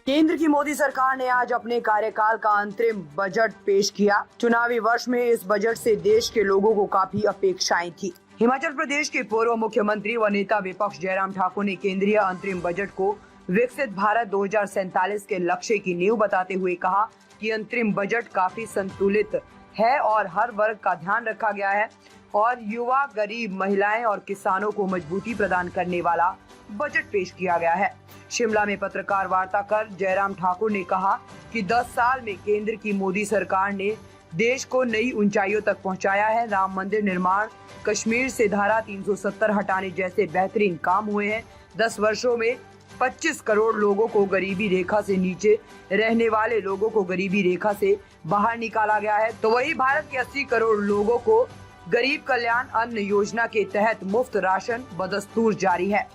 केंद्र की मोदी सरकार ने आज अपने कार्यकाल का अंतरिम बजट पेश किया। चुनावी वर्ष में इस बजट से देश के लोगों को काफी अपेक्षाएं थी। हिमाचल प्रदेश के पूर्व मुख्यमंत्री व नेता विपक्ष जयराम ठाकुर ने केंद्रीय अंतरिम बजट को विकसित भारत 2047 के लक्ष्य की नींव बताते हुए कहा कि अंतरिम बजट काफी संतुलित है और हर वर्ग का ध्यान रखा गया है और युवा, गरीब, महिलाएं और किसानों को मजबूती प्रदान करने वाला बजट पेश किया गया है। शिमला में पत्रकार वार्ता कर जयराम ठाकुर ने कहा कि 10 साल में केंद्र की मोदी सरकार ने देश को नई ऊंचाइयों तक पहुंचाया है। राम मंदिर निर्माण, कश्मीर से धारा 370 हटाने जैसे बेहतरीन काम हुए हैं। 10 वर्षों में 25 करोड़ लोगों को गरीबी रेखा से नीचे रहने वाले लोगों को गरीबी रेखा से बाहर निकाला गया है। तो वही भारत के 80 करोड़ लोगों को गरीब कल्याण अन्न योजना के तहत मुफ्त राशन बदस्तूर जारी है।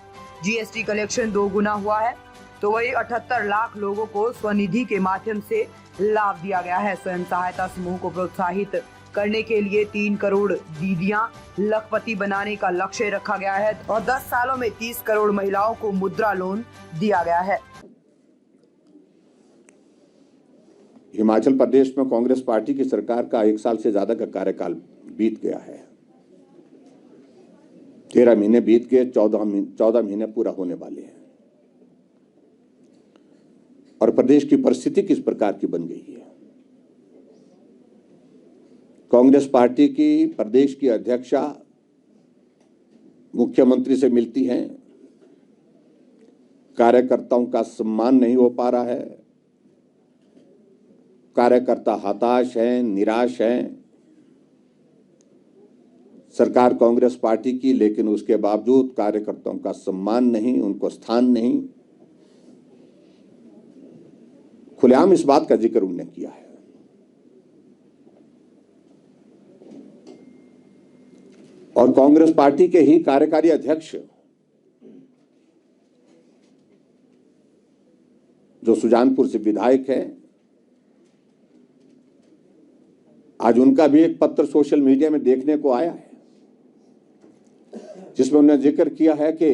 जीएसटी कलेक्शन 2 गुना हुआ है। तो वही 78 लाख लोगों को स्वनिधि के माध्यम से लाभ दिया गया है। स्वयं सहायता समूह को प्रोत्साहित करने के लिए 3 करोड़ दीदियां लखपति बनाने का लक्ष्य रखा गया है और 10 सालों में 30 करोड़ महिलाओं को मुद्रा लोन दिया गया है। हिमाचल प्रदेश में कांग्रेस पार्टी की सरकार का 1 साल से ज्यादा का कार्यकाल बीत गया है। 13 महीने बीत गए, 14 महीने पूरा होने वाले हैं और प्रदेश की परिस्थिति किस प्रकार की बन गई है। कांग्रेस पार्टी की प्रदेश की अध्यक्षा मुख्यमंत्री से मिलती हैं, कार्यकर्ताओं का सम्मान नहीं हो पा रहा है, कार्यकर्ता हताश हैं, निराश हैं। सरकार कांग्रेस पार्टी की, लेकिन उसके बावजूद कार्यकर्ताओं का सम्मान नहीं, उनको स्थान नहीं। खुलेआम इस बात का जिक्र उन्होंने किया है। और कांग्रेस पार्टी के ही कार्यकारी अध्यक्ष जो सुजानपुर से विधायक है, आज उनका भी एक पत्र सोशल मीडिया में देखने को आया है जिसमें उन्होंने जिक्र किया है कि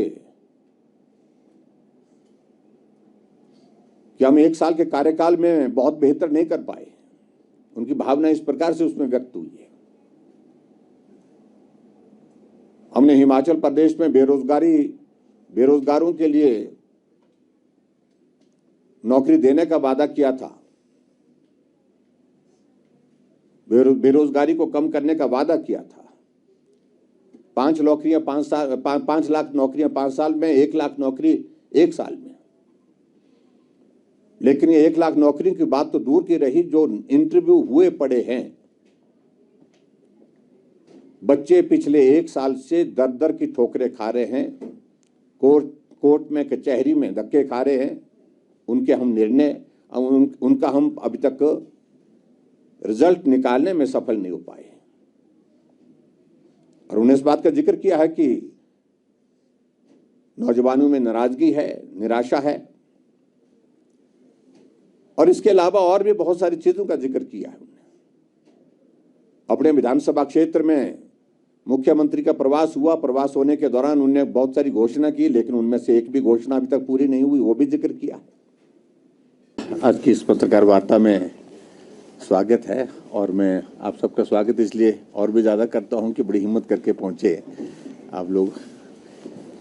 हम 1 साल के कार्यकाल में बहुत बेहतर नहीं कर पाए। उनकी भावना इस प्रकार से उसमें व्यक्त हुई है। हमने हिमाचल प्रदेश में बेरोजगारों के लिए नौकरी देने का वादा किया था, बेरोजगारी को कम करने का वादा किया था। 5 लाख नौकरियां 5 साल में, 1 लाख नौकरी 1 साल में। लेकिन ये 1 लाख नौकरी की बात तो दूर की रही, जो इंटरव्यू हुए पड़े हैं, बच्चे पिछले 1 साल से दर की ठोकरें खा रहे हैं, कोर्ट में, कचहरी में धक्के खा रहे हैं। उनका हम अभी तक रिजल्ट निकालने में सफल नहीं हो पाए। और उन्होंने इस बात का जिक्र किया है कि नौजवानों में नाराजगी है, निराशा है और इसके अलावा और भी बहुत सारी चीजों का जिक्र किया है। अपने विधानसभा क्षेत्र में मुख्यमंत्री का प्रवास हुआ, प्रवास होने के दौरान उन्होंने बहुत सारी घोषणा की, लेकिन उनमें से एक भी घोषणा अभी तक पूरी नहीं हुई, वो भी जिक्र किया। आज की इस पत्रकार वार्ता में स्वागत है और मैं आप सबका स्वागत इसलिए और भी ज़्यादा करता हूं कि बड़ी हिम्मत करके पहुंचे आप लोग।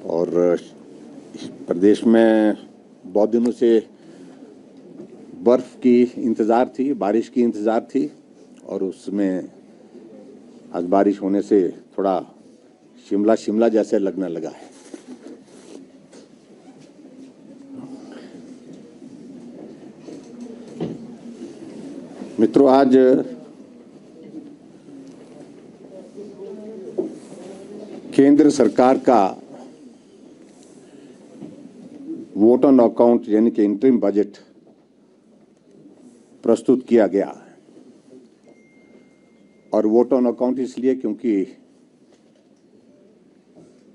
और प्रदेश में बहुत दिनों से बर्फ़ की इंतज़ार थी, बारिश की इंतज़ार थी और उसमें आज बारिश होने से थोड़ा शिमला जैसे लगने लगा है। मित्रों, आज केंद्र सरकार का वोट ऑन अकाउंट यानी कि इंटरिम बजट प्रस्तुत किया गया और वोट ऑन अकाउंट इसलिए क्योंकि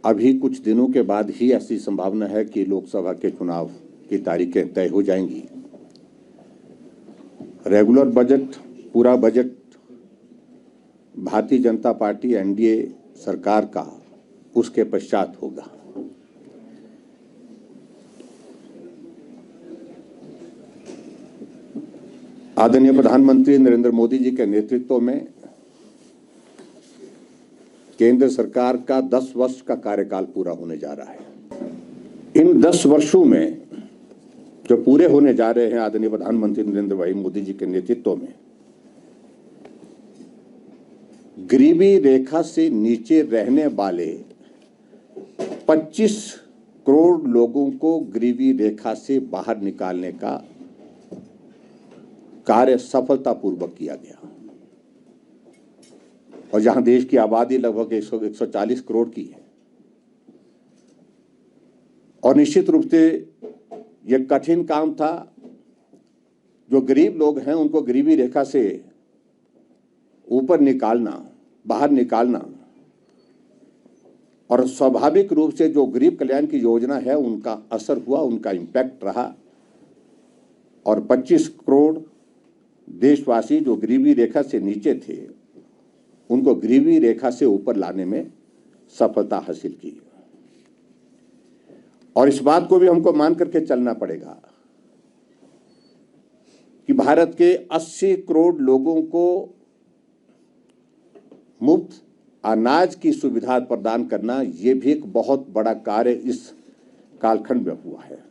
अभी कुछ दिनों के बाद ही ऐसी संभावना है कि लोकसभा के चुनाव की तारीखें तय हो जाएंगी। रेगुलर बजट, पूरा budget Bharatiya Janata party NDA सरकार का उसके पश्चात होगा। आदरणीय प्रधानमंत्री नरेंद्र मोदी जी के नेतृत्व में केंद्र सरकार का 10 वर्ष का कार्यकाल पूरा होने जा रहा है। इन 10 वर्षों में जो पूरे होने जा रहे हैं आदरणीय प्रधानमंत्री नरेंद्र भाई मोदी जी के नेतृत्व में, गरीबी रेखा से नीचे रहने वाले 25 करोड़ लोगों को गरीबी रेखा से बाहर निकालने का कार्य सफलतापूर्वक किया गया। और जहां देश की आबादी लगभग 140 करोड़ की है, और निश्चित रूप से यह कठिन काम था। जो गरीब लोग हैं उनको गरीबी रेखा से ऊपर निकालना, बाहर निकालना, और स्वाभाविक रूप से जो गरीब कल्याण की योजना है उनका असर हुआ, उनका इम्पैक्ट रहा, और 25 करोड़ देशवासी जो गरीबी रेखा से नीचे थे उनको गरीबी रेखा से ऊपर लाने में सफलता हासिल की। और इस बात को भी हमको मान करके चलना पड़ेगा कि भारत के 80 करोड़ लोगों को मुफ्त अनाज की सुविधा प्रदान करना, यह भी एक बहुत बड़ा कार्य इस कालखंड में हुआ है।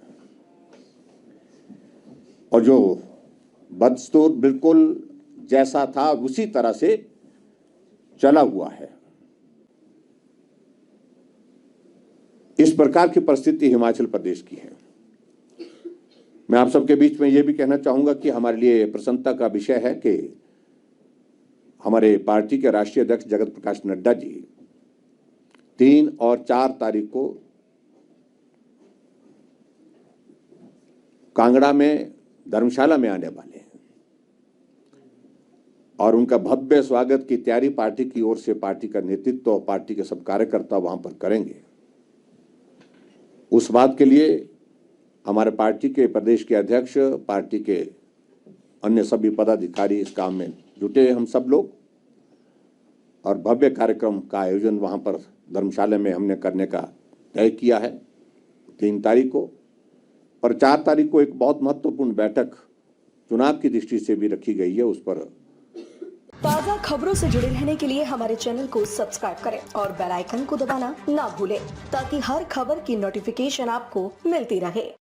और जो बदस्तूर बिल्कुल जैसा था उसी तरह से चला हुआ है। इस प्रकार की परिस्थिति हिमाचल प्रदेश की है। मैं आप सबके बीच में यह भी कहना चाहूंगा कि हमारे लिए प्रसन्नता का विषय है कि हमारे पार्टी के राष्ट्रीय अध्यक्ष जगत प्रकाश नड्डा जी 3 और 4 तारीख को कांगड़ा में धर्मशाला में आने वाले हैं, और उनका भव्य स्वागत की तैयारी पार्टी की ओर से पार्टी का नेतृत्व और पार्टी के सब कार्यकर्ता वहां पर करेंगे। उस बात के लिए हमारे पार्टी के प्रदेश के अध्यक्ष, पार्टी के अन्य सभी पदाधिकारी इस काम में जुटे हैं, हम सब लोग, और भव्य कार्यक्रम का आयोजन वहां पर धर्मशाला में हमने करने का तय किया है 3 तारीख को। और 4 तारीख को एक बहुत महत्वपूर्ण बैठक चुनाव की दृष्टि से भी रखी गई है। उस पर ताज़ा खबरों से जुड़े रहने के लिए हमारे चैनल को सब्सक्राइब करें और बेल आइकन को दबाना ना भूलें, ताकि हर खबर की नोटिफिकेशन आपको मिलती रहे।